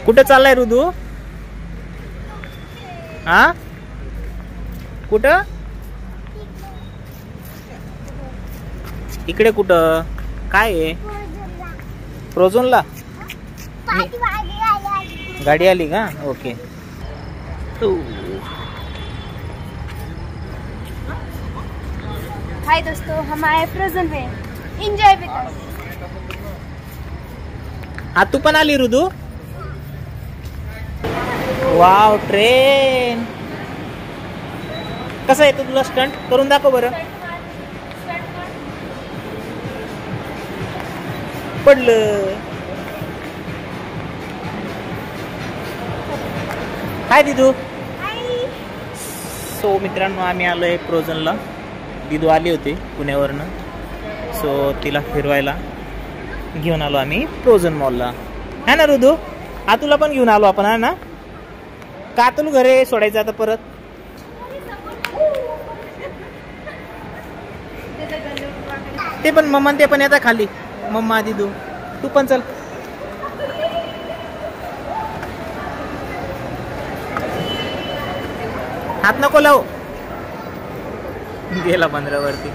कुठं चाललाय रुदू? हा कुठं? इकडे कुठं? काय आहे? फ्रोझनला गाडी आली का? ओके. हाय दोस्तों, हम आए फ्रोजन में, एंजॉय विद अस. हा तू पण आली रुदू? वाव, ट्रेन कसं येतो तुला? स्टंट करून दाखव बरं. पडलं. हाय दिदू. सो मित्रांनो, आम्ही आलोय फ्रोझनला. दिदू आली होती पुण्यावरनं, सो तिला फिरवायला घेऊन आलो आम्ही फ्रोझन मॉलला. है ना रुदू? हा तुला पण घेऊन आलो आपण, है ना? का तुला घरी सोडायचं आता परत? ते पण मम्मा ते पण येतात खाली. मम्मा दिदू तू पण चल. हात नको लावू. गेला 15 वरती.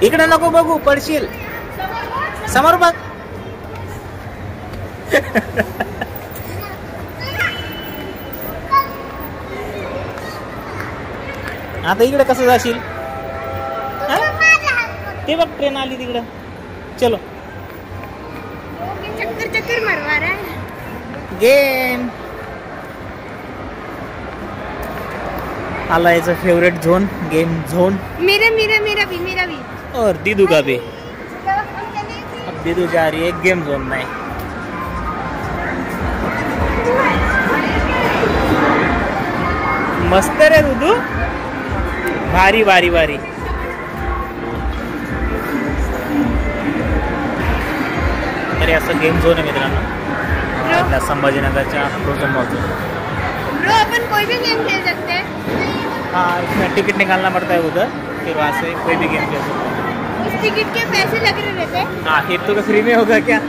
इकडे नको बघू, पडशील. समोर बघ. आता इकडे कसं जाशील? ते बघ ट्रेन आली तिकडं. चलो चक्कर चक्कर मारवा रहा है. गेम आला याचा फेवरेट झोन, गेम झोन. मेरा भी. और दीदू का भी. अब दीदू जा रही है गेम जोन में. मस्त रे दीदू, भारी भारी भारी. तरी असं गेम झोन आहे मित्रांनो, संभाजीनगरच्या फ्रोझन मॉलचं. ब्रो, अपन कोई भी गेम खेल सकते हैं. हाँ, इसमें टिकट निकालना पड़ता है उधर, फिर वहाँ से कोई भी गेम खेल सकते हैं. इस टिकट के पैसे लग रहे रहते हैं. हाँ, फिर तो फ्री में होगा क्या?